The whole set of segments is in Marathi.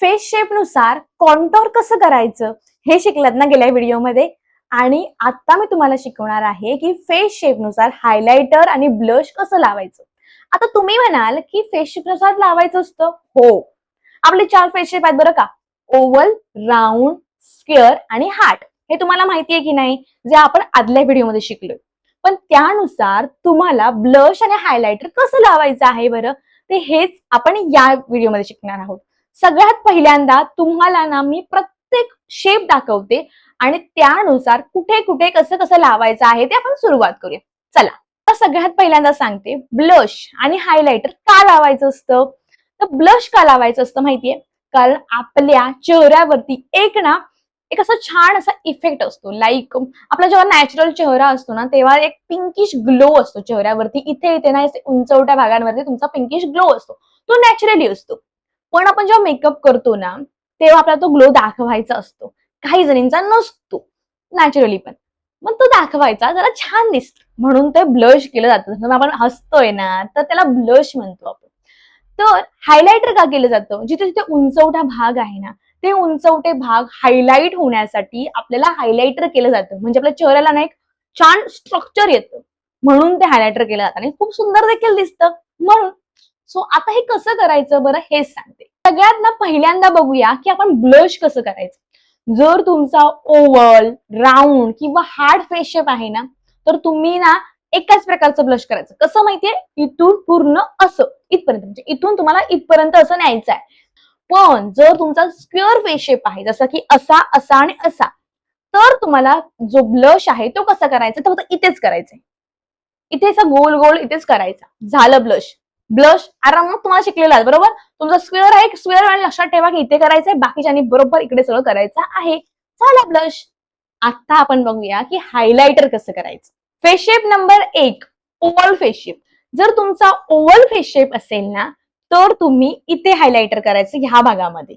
फेस शेप नुसार कॉन्टोर कसं करायचं हे शिकलात ना गेल्या व्हिडिओमध्ये. आणि आता मी तुम्हाला शिकवणार आहे की फेस शेप नुसार हायलायटर आणि ब्लश कसं लावायचं. आता तुम्ही म्हणाल की फेस शेप नुसार लावायचं असतं. हो, आपले 4 फेस शेप आहेत बरं का. ओव्हल, राऊंड, स्क्वेअर आणि हार्ट. हे तुम्हाला माहिती आहे की नाही, जे आपण आदल्या व्हिडिओमध्ये शिकलोय. पण त्यानुसार तुम्हाला ब्लश आणि हायलायटर कसं लावायचं आहे बरं, ते हेच आपण या व्हिडिओमध्ये शिकणार आहोत. सगळ्यात पहिल्यांदा तुम्हाला ना मी प्रत्येक शेप दाखवते आणि त्यानुसार कुठे कुठे कसं कसं लावायचं आहे ते आपण सुरुवात करूया. चला, तर सगळ्यात पहिल्यांदा सांगते ब्लश आणि हायलायटर का लावायचं असतं. तर ब्लश का लावायचं असतं माहितीये, कारण आपल्या चेहऱ्यावरती एक असा छान असा इफेक्ट असतो. लाईक आपला जेव्हा नॅचरल चेहरा असतो ना, तेव्हा एक पिंकिश ग्लो असतो चेहऱ्यावरती. इथे इथे ना उंचवट्या भागांवरती तुमचा पिंकिश ग्लो असतो, तो नॅचरली असतो. पण आपण जेव्हा मेकअप करतो ना, तेव्हा आपल्याला तो ग्लो दाखवायचा असतो. काही जणींचा नसतो नॅचरली, पण मग तो दाखवायचा जरा छान दिसतो म्हणून ते ब्लश केलं जातं. जसं आपण हसतोय ना, तर त्याला ब्लश म्हणतो आपण. तर हायलायटर का केलं जातं, जिथे जिथे उंचवटा भाग आहे ना, ते उंचवटे भाग हायलाइट होण्यासाठी आपल्याला हायलायटर केलं जातं. म्हणजे आपल्या चेहऱ्याला ना एक छान स्ट्रक्चर येतं, म्हणून ते हायलायटर केलं जातं आणि खूप सुंदर देखील दिसतं म्हणून. सो आता हे कसं करायचं बरं, हेच सांगते. सगळ्यात ना पहिल्यांदा बघूया की आपण ब्लश कसं करायचं. जर तुमचा ओव्हल, राऊंड किंवा हार्ड फेस शेप आहे ना, तर तुम्ही ना एकाच प्रकारचं ब्लश करायचं. कसं माहितीये, इथून पूर्ण असं इथपर्यंत, म्हणजे इथून तुम्हाला इथपर्यंत असं न्यायचं आहे. पण जर तुमचा स्क्वेअर फेस शेप आहे, जसं की असा असा आणि असा, तर तुम्हाला जो ब्लश आहे तो कसा करायचा, तर फक्त इथेच करायचंय. इथे असा गोल गोल इथेच करायचा, झालं ब्लश. ब्लश आरामात तुम्हाला शिकलेला आहे बरोबर. तुमचा स्क्वेअर आहे, स्क्वेअर आणि लक्षात ठेवा की इथे करायचंय, बाकीच्यांनी बरोबर इकडे सगळं करायचं आहे. झाला ब्लश. आता आपण बघूया की हायलायटर कसं करायचं. Face shape number 1, oval face shape. जर तुमचा ओव्हल फेस शेप असेल ना, तर तुम्ही इथे हायलायटर करायचं, ह्या भागामध्ये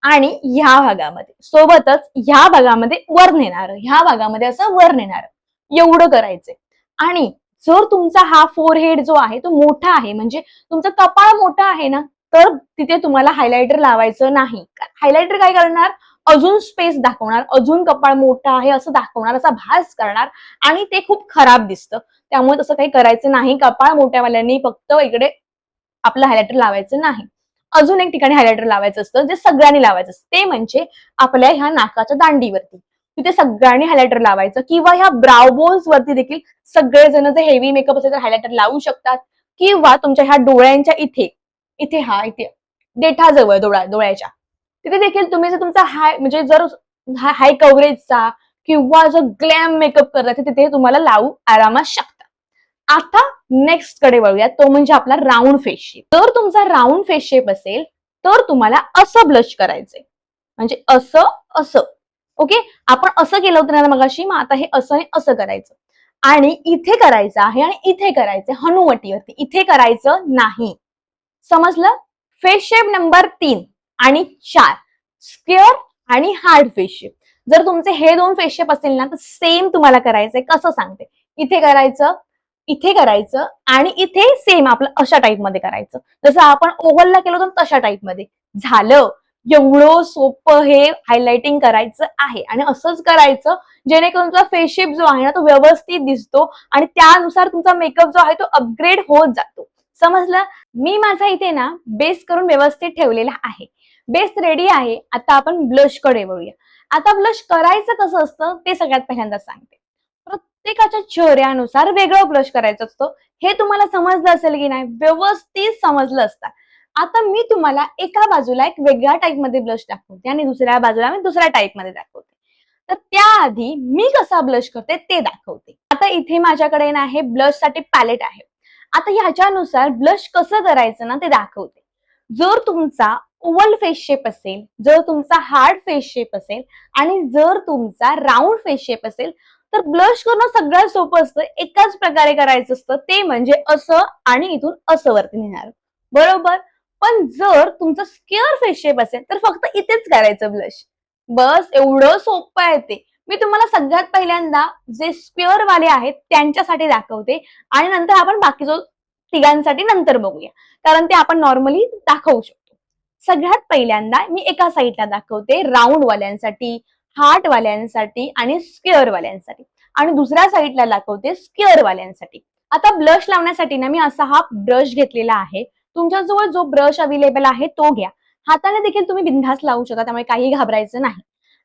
आणि ह्या भागामध्ये. सोबतच ह्या भागामध्ये वर नेणार, ह्या भागामध्ये असं वर नेणार, एवढं करायचंय. आणि जर तुमचा हा फोरहेड जो आहे तो मोठा आहे, म्हणजे तुमचं कपाळ मोठं आहे ना, तर तिथे तुम्हाला हायलायटर लावायचं नाही. हायलायटर काय करणार, अजून स्पेस दाखवणार, अजून कपाळ मोठा आहे असं दाखवणार, असा भास करणार आणि ते खूप खराब दिसतं. त्यामुळे तसं काही करायचं नाही. कपाळ मोठ्यावाल्यांनी फक्त इकडे आपलं हायलायटर लावायचं नाही. अजून एक ठिकाणी हायलायटर लावायचं असतं, जे सगळ्यांनी लावायचं असतं, ते म्हणजे आपल्या ह्या नाकाच्या दांडीवरती. तिथे सगळ्यांनी हायलायटर लावायचं, किंवा ह्या ब्राउ बोन्स वरती देखील सगळेजण जे हेवी मेकअप असेल तर हायलायटर लावू शकतात. किंवा तुमच्या ह्या डोळ्यांच्या इथे इथे देठाजवळ डोळ्याच्या तिथे देखील तुम्ही जर तुमचा हाय म्हणजे जर हाय कव्हरेजचा किंवा जर ग्लॅम मेकअप करता तिथे तुम्हाला लावू आरामात शकता. आता नेक्स्ट कडे वळूया, तो म्हणजे आपला राऊंड फेस शेप. जर तुमचा राऊंड फेस शेप असेल तर तुम्हाला असं ब्लश करायचंय, म्हणजे असं असं. ओके, आपण असं केलं होतं ना मगाशी, मग आता हे असं आणि असं करायचं. आणि इथे करायचं आहे आणि इथे करायचं, हनुवटीवरती. इथे करायचं नाही. समजलं. फेस शेप नंबर 3 आणि 4, स्क्वेअर आणि हार्ड फेस शेप. जर तुमचे हे 2 फेस शेप असेल ना, तर सेम तुम्हाला करायचंय. कसं सांगते, इथे करायचं, इथे करायचं आणि इथे सेम आपलं अशा टाईप मध्ये करायचं, जसं आपण ओव्हलला केलं होतं तशा टाईप मध्ये. झालं. एवढं सोपं हे हायलाइटिंग करायचं आहे आणि असंच करायचं जेणेकरून तुमचा फेस शेप जो आहे ना तो व्यवस्थित दिसतो आणि त्यानुसार तुमचा मेकअप जो आहे तो अपग्रेड होत जातो. समजलं. मी माझा इथे ना बेस करून व्यवस्थित ठेवलेला आहे. बेस रेडी आहे. आता आपण ब्लश कडे वळूया. आता ब्लश करायचं कसं असतं ते सगळ्यात पहिल्यांदा सांगते. प्रत्येकाच्या चेहऱ्यानुसार वेगळं ब्लश करायचं असतं. हे तुम्हाला समजलं असेल की नाही, व्यवस्थित समजलं असतं. आता मी तुम्हाला एका बाजूला एक वेगळ्या टाईप मध्ये ब्लश दाखवते आणि दुसऱ्या बाजूला मी दुसऱ्या टाईप मध्ये दाखवते. तर त्याआधी मी कसा ब्लश करते ते दाखवते. आता इथे माझ्याकडे ना हे ब्लश साठी पॅलेट आहे. आता ह्याच्यानुसार ब्लश कसं करायचं ना ते दाखवते. जर तुमचा ओव्हल फेस शेप असेल, जर तुमचा हार्ड फेस शेप असेल आणि जर तुमचा राऊंड फेस शेप असेल, तर ब्लश करणं सगळ्यात सोपं असतं. एकाच प्रकारे करायचं असतं, ते म्हणजे असं आणि इथून असं वरती नेणार, बरोबर. पण जर तुमचं स्क्वेअर फेस शेप असेल तर फक्त इथेच करायचं ब्लश. बस एवढं सोपं आहे ते. मी तुम्हाला सगळ्यात पहिल्यांदा जे स्क्वेअर वाले आहेत त्यांच्यासाठी दाखवते आणि नंतर आपण बाकी जो तिघांसाठी नंतर बघूया, कारण ते आपण नॉर्मली दाखवू शकतो. सगळ्यात पहिल्यांदा मी एका साईडला दाखवते राऊंड वाल्यांसाठी, हार्ट वाल्यांसाठी आणि स्क्वेअर वाल्यांसाठी, आणि दुसऱ्या साईडला दाखवते स्क्वेअर वाल्यांसाठी. आता ब्लश लावण्यासाठी ना मी असा हा ब्रश घेतलेला आहे. तुमच्याजवळ जो ब्रश अवेलेबल आहे तो घ्या. हाताने देखील तुम्ही बिनधास्त लावू शकता, त्यामुळे काही घाबरायचं नाही.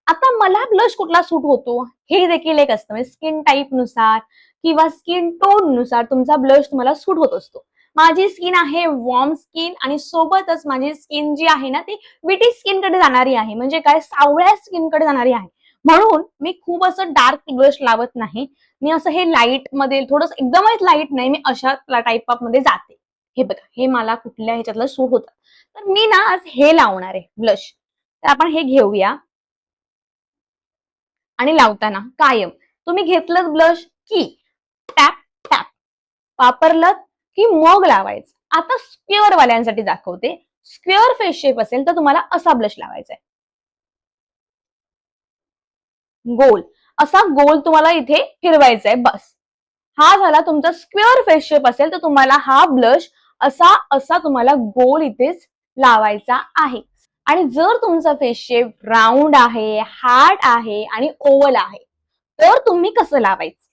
आता मला ब्लश कुठला सूट होतो हे देखील एक असतं, म्हणजे स्किन टाईप नुसार किंवा स्किन टोन नुसार तुमचा ब्लश तुम्हाला सूट होत असतो. माझी स्किन आहे वॉर्म स्किन, आणि सोबतच माझी स्किन जी आहे ना ती विटी स्किन कडे जाणारी आहे, म्हणजे काय सावळ्या स्किन कडे जाणारी आहे. म्हणून मी खूप असं डार्क ब्लश लावत नाही. मी असं हे लाईट मध्ये थोडंसं, एकदमच लाईट नाही, मी अशा टाईप ऑफ मध्ये जाते. हे बघा, हे मला कुठल्या ह्याच्यातलं सूट होतं. तर मी ना आज हे लावणार आहे ब्लश. तर आपण हे घेऊया आणि लावताना कायम तुम्ही घेतलं ब्लश की टॅप टॅप वापरलं की मग लावायचं. आता स्क्वेअर वाल्यांसाठी दाखवते. स्क्वेअर फेस शेप असेल तर तुम्हाला असा ब्लश लावायचा आहे, गोल. असा गोल तुम्हाला इथे फिरवायचा आहे, बस. हा झाला तुमचा स्क्वेअर फेस शेप असेल तर तुम्हाला हा ब्लश असा असा तुम्हाला गोल इथेच लावायचा आहे. आणि जर तुमचा फेस शेप राऊंड आहे, हार्ट आहे आणि ओव्हल आहे, तर तुम्ही कसं लावायचं?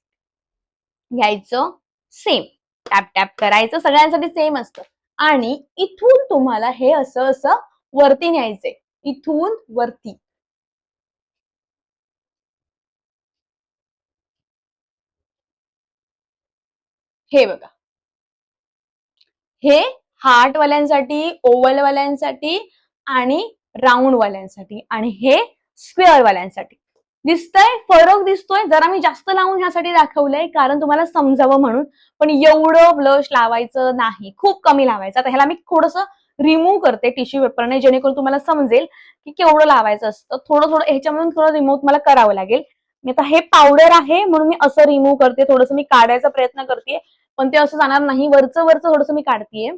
घ्यायचं सेम, टॅप टॅप करायचं, सगळ्यांसाठी सेम असतं. आणि इथून तुम्हाला हे असं असं वरती न्यायचंय, इथून वरती. हे बघा, हे हार्ट वाल्यांसाठी, ओव्हल वाल्यांसाठी आणि राऊंड वाल्यांसाठी, आणि हे स्क्वेअर वाल्यांसाठी. दिसतंय फरक? दिसतोय. जरा मी जास्त लावून ह्यासाठी दाखवलंय कारण तुम्हाला समजावं म्हणून, पण एवढं ब्लश लावायचं नाही, खूप कमी लावायचं. आता ह्याला मी थोडंसं रिमूव्ह करते टिश्यू पेपरने, जेणेकरून तुम्हाला समजेल की केवढं लावायचं असतं. थोडं थोडं ह्याच्यामधून थोडं रिमूव्ह तुम्हाला करावं लागेल. मी आता हे पावडर आहे म्हणून मी असं रिमूव्ह करते, थोडंसं मी काढायचा प्रयत्न करते, पण ते असं जाणार नाही. वरचं वरचं थोडंसं मी काढतीये.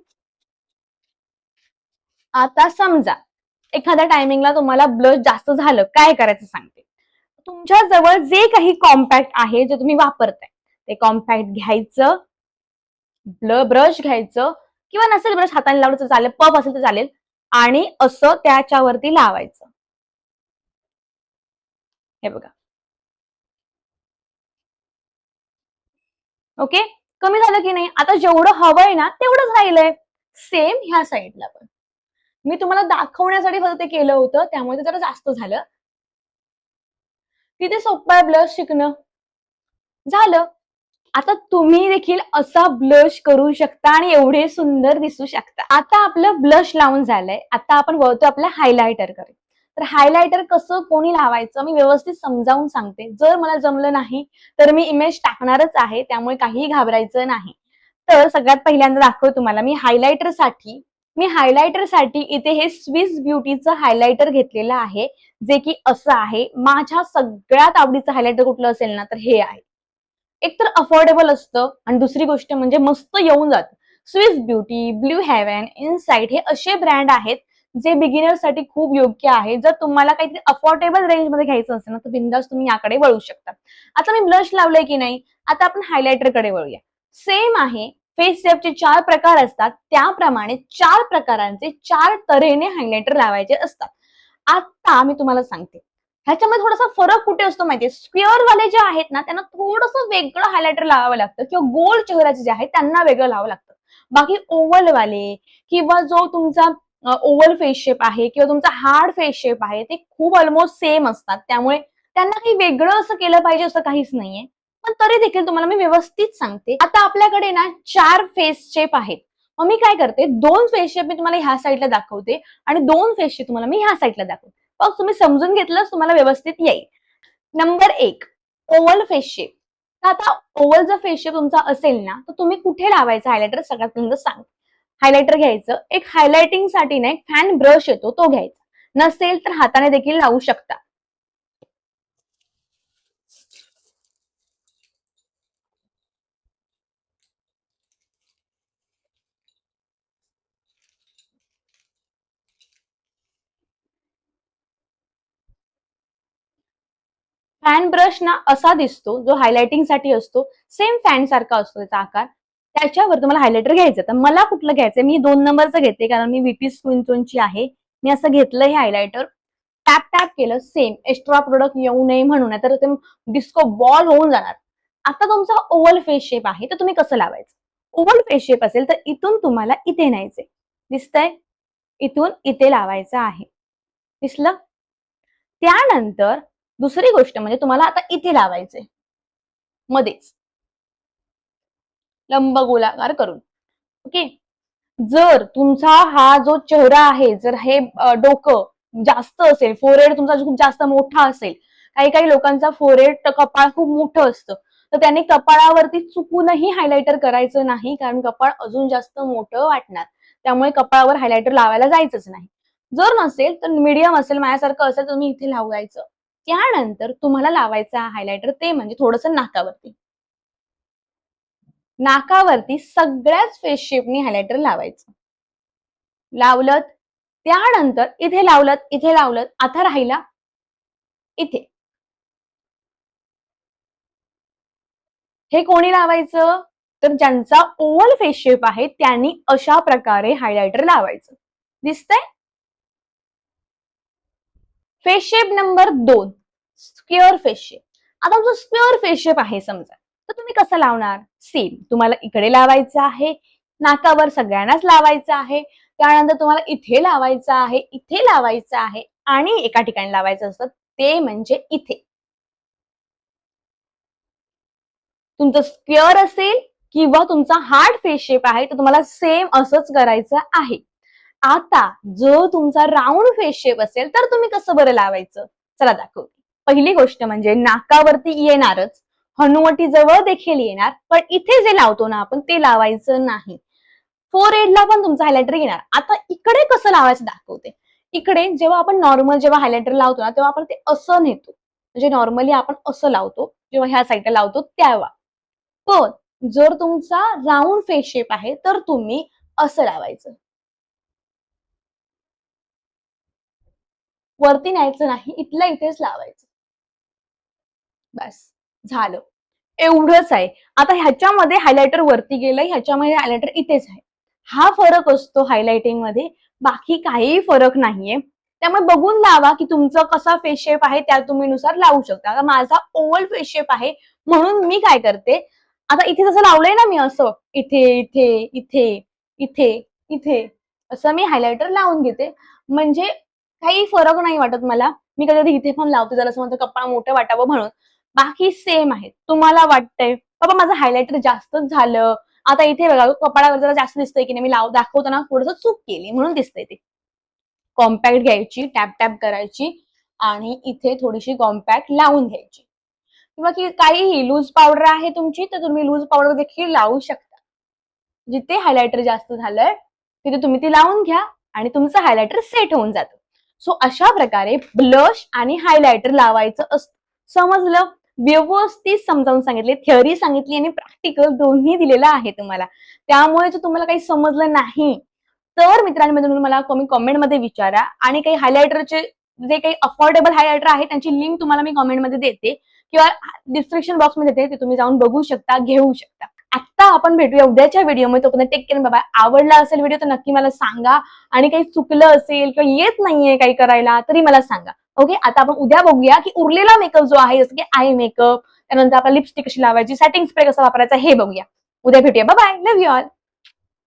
आता समजा एखाद्या टायमिंगला तुम्हाला ब्लश जास्त झालं, काय करायचं सांगते. तुमच्या जवळ जे काही कॉम्पॅक्ट आहे, जे तुम्ही वापरताय, ते कॉम्पॅक्ट घ्यायचं, ब्रश घ्यायचं, किंवा नसेल ब्रश हाताने लावलं तर चालेल, पफ असेल तर चालेल, आणि असं त्याच्यावरती लावायचं. हे बघा, ओके. कमी झालं की नाही? आता जेवढं हवंय ना तेवढंच राहिलंय. सेम ह्या साईडला पण मी तुम्हाला दाखवण्यासाठी फक्त ते केलं होतं, त्यामुळे ते जरा जास्त झालं. किती सोपं आहे ब्लश शिकणं. झालं. आता तुम्ही देखील असा ब्लश करू शकता आणि एवढे सुंदर दिसू शकता. आता आपलं ब्लश लावून झालंय. आता आपण वळतो आपल्या हायलायटरकडे. तर हायलायटर कसं कोणी लावायचं मी व्यवस्थित समजावून सांगते. जर मला जमलं नाही तर मी इमेज टाकणारच आहे, त्यामुळे काहीही घाबरायचं नाही. तर सगळ्यात पहिल्यांदा दाखवते तुम्हाला मी हायलायटरसाठी इथे हे स्विस ब्युटीचं हायलायटर घेतलेलं आहे, जे की असं आहे. माझ्या सगळ्यात आवडीचं हायलायटर कुठलं असेल ना तर हे आहे. एक तर अफोर्डेबल असतं, आणि दुसरी गोष्ट म्हणजे मस्त येऊन जातं. Swiss beauty, blue heaven, insight हे असे ब्रँड आहेत जे बिगिनर्ससाठी खूप योग्य आहे. जर तुम्हाला काहीतरी अफोर्डेबल रेंजमध्ये घ्यायचं असेल ना तर बिंदास तुम्ही याकडे वळू शकता. आता मी ब्लश लावलंय की नाही, आता आपण हायलायटरकडे वळूया. सेम आहे, फेस शेपचे 4 प्रकार असतात, त्याप्रमाणे 4 प्रकारांचे 4 तऱ्हेने हायलायटर लावायचे असतात. आता मी तुम्हाला सांगते ह्याच्यामध्ये थोडासा फरक कुठे असतो माहितीये. स्क्वेअर वाले जे आहेत ना त्यांना थोडंसं वेगळं हायलायटर लावावं लागतं, किंवा गोल चेहऱ्याचे जे आहेत त्यांना वेगळं लावावं लागतं. बाकी ओव्हल वाले, किंवा जो तुमचा ओव्हल फेस शेप आहे किंवा तुमचा हार्ड फेस शेप आहे, ते खूप ऑलमोस्ट सेम असतात. त्यामुळे त्यांना काही वेगळं असं केलं पाहिजे असं काहीच नाहीये. पण तरी देखील तुम्हाला मी व्यवस्थित सांगते. आता आपल्याकडे ना 4 फेस शेप आहेत. मग मी काय करते, 2 फेस शेप मी तुम्हाला ह्या साईडला दाखवते आणि 2 फेस शेप तुम्हाला मी ह्या साईडला दाखवते. मग तुम्ही समजून घेतलंच तुम्हाला व्यवस्थित येईल. Number 1, oval face shape. तर आता ओव्हल जर फेस शेप तुमचा असेल ना तर तुम्ही कुठे लावायचं हायलायटर सगळ्यात पहिल्यांदा सांग. हायलायटर घ्यायचं, एक हायलायटिंग साठी ना एक फॅन ब्रश येतो तो घ्यायचा. नसेल तर हाताने देखील लावू शकता. फॅन ब्रश ना असा दिसतो, जो हायलायटिंग साठी असतो. सेम फॅन सारखा असतो त्याचा आकार. त्याच्यावर तुम्हाला हायलायटर घ्यायचं. तर मला कुठलं घ्यायचंय, मी 2 नंबरचं घेते कारण मी व्हीपी स्किन टोनची आहे. मी असं घेतलं हे हायलायटर, टॅप टॅप केलं, सेम एक्स्ट्रा प्रोडक्ट येऊ नये म्हणून, तर ते डिस्को बॉल होऊन जाणार. आता तुमचा ओव्हल फेस शेप आहे तर तुम्ही कसं लावायचं? ओव्हल फेस शेप असेल तर इथून तुम्हाला इथे न्यायचे, दिसतंय? इथून इथे लावायचं आहे, दिसलं? त्यानंतर दुसरी गोष्ट म्हणजे तुम्हाला आता इथे लावायचे, मध्येच लंबगोलाकार करून. ओके. जर तुमचा हा जो चेहरा आहे, जर हे डोकं जास्त असेल, फोरहेड तुमचा खूप जास्त मोठा असेल, काही काही लोकांचा फोरहेड कपाळ खूप मोठं असतं, तर त्यांनी कपाळावरती चुकूनही हायलायटर करायचं नाही, कारण कपाळ अजून जास्त मोठं वाटणार. त्यामुळे कपाळावर हायलायटर लावायला जायचंच नाही. जर नसेल तर मीडियम असेल, माझ्यासारखं असेल तर तुम्ही इथे लावायचं. त्यानंतर तुम्हाला लावायचं हायलायटर ते म्हणजे थोडंसं नाकावरती. नाकावरती सगळ्याच फेस शेपनी हायलायटर लावायचं. लावलं, त्यानंतर इथे लावलं, इथे लावलं, आता राहिला इथे. हे कोणी लावायचं? तर ज्यांचा ओव्हल फेस शेप आहे त्यांनी अशा प्रकारे हायलायटर लावायचं. दिसतंय? Face shape number 2, square face shape. आता तुमचा स्क्वेअर फेस शेप आहे समजा, तर तुम्ही कसं लावणार? सेम तुम्हाला इकडे लावायचं आहे, नाकावर सगळ्यांनाच लावायचं आहे, त्यानंतर तुम्हाला इथे लावायचं आहे, इथे लावायचं आहे आणि एका ठिकाणी लावायचं असतं, ते म्हणजे इथे. तुमचं स्क्वेअर असेल किंवा तुमचा हार्ड फेस शेप आहे तर तुम्हाला सेम असंच करायचं आहे. आता जर तुमचा राऊंड फेस शेप असेल तर तुम्ही कसं बरं लावायचं? चला दाखवते. पहिली गोष्ट म्हणजे नाकावरती येणारच, हनुवटी जवळ देखील येणार, पण इथे जे लावतो ना आपण ते लावायचं नाही. फोरहेडला पण तुमचा हायलायटर येणार. आता इकडे कसं लावायचं दाखवते. इकडे जेव्हा आपण नॉर्मल जेव्हा हायलायटर लावतो ना तेव्हा आपण ते असं नेतो, म्हणजे नॉर्मली आपण असं लावतो जेव्हा ह्या साईडला लावतो तेव्हा. पण जर तुमचा राऊंड फेस शेप आहे तर तुम्ही असं लावायचं, वरती न्यायचं नाही, इथल्या इथेच लावायचं. बस झालं, एवढंच आहे. आता ह्याच्यामध्ये हायलायटर वरती गेलंय, ह्याच्यामध्ये हायलायटर इथेच आहे. हा फरक असतो हायलायटिंग मध्ये, बाकी काही फरक नाहीये. त्यामुळे बघून लावा की तुमचा कसा फेस शेप आहे त्या तुम्ही नुसार लावू शकता. आता माझा ओव्हल फेस शेप आहे म्हणून मी काय करते, आता इथे जसं लावलंय ना मी असं इथे इथे इथे इथे इथे असं मी हायलायटर लावून घेते, म्हणजे काही फरक नाही वाटत मला. मी कधी कधी इथे पण लावते जरा असं माझं कपाळ मोठं वाटावं म्हणून. बाकी सेम आहे. तुम्हाला वाटतंय बाबा माझं हायलायटर जास्तच झालं, आता इथे बघा कपाळावर जरा जास्त दिसतंय की नाही, मी दाखवताना थोडंसं चूक केली म्हणून दिसतंय ते. कॉम्पॅक्ट घ्यायची, टॅप टॅप करायची आणि इथे थोडीशी कॉम्पॅक्ट लावून घ्यायची, किंवा की काहीही लूज पावडर आहे तुमची तर तुम्ही लूज पावडर देखील लावू शकता. जिथे हायलायटर जास्त झालंय तिथे तुम्ही ती लावून घ्या आणि तुमचं हायलायटर सेट होऊन जातं. सो अशा प्रकारे ब्लश आणि हायलायटर लावायचं असतं. समजलं? व्यवस्थित समजावून सांगितले, थिअरी सांगितली आणि प्रॅक्टिकल दोन्ही दिलेलं आहे तुम्हाला. त्यामुळे जर तुम्हाला काही समजलं नाही तर मित्रांमध्ये मला कमेंटमध्ये विचारा, आणि काही हायलायटरचे जे काही अफोर्डेबल हायलायटर आहे त्यांची लिंक तुम्हाला मी कमेंटमध्ये देते किंवा डिस्क्रिप्शन बॉक्समध्ये देते, ते तुम्ही जाऊन बघू शकता, घेऊ शकता. आता आपण भेटूया उद्याच्या व्हिडिओमध्ये. तोपर्यंत टेक केअर, बाय. आवडला असेल व्हिडिओ तर नक्की मला सांगा, आणि काही चुकलं असेल किंवा येत नाहीये काही करायला तरी मला सांगा. ओके, आता आपण उद्या बघूया की उरलेला मेकअप जो आहे, जसं की आय मेकअप, त्यानंतर आपला लिपस्टिक कशी लावायची, सेटिंग स्प्रे कसा वापरायचा हे बघूया. उद्या भेटूया. Bye bye, love you all.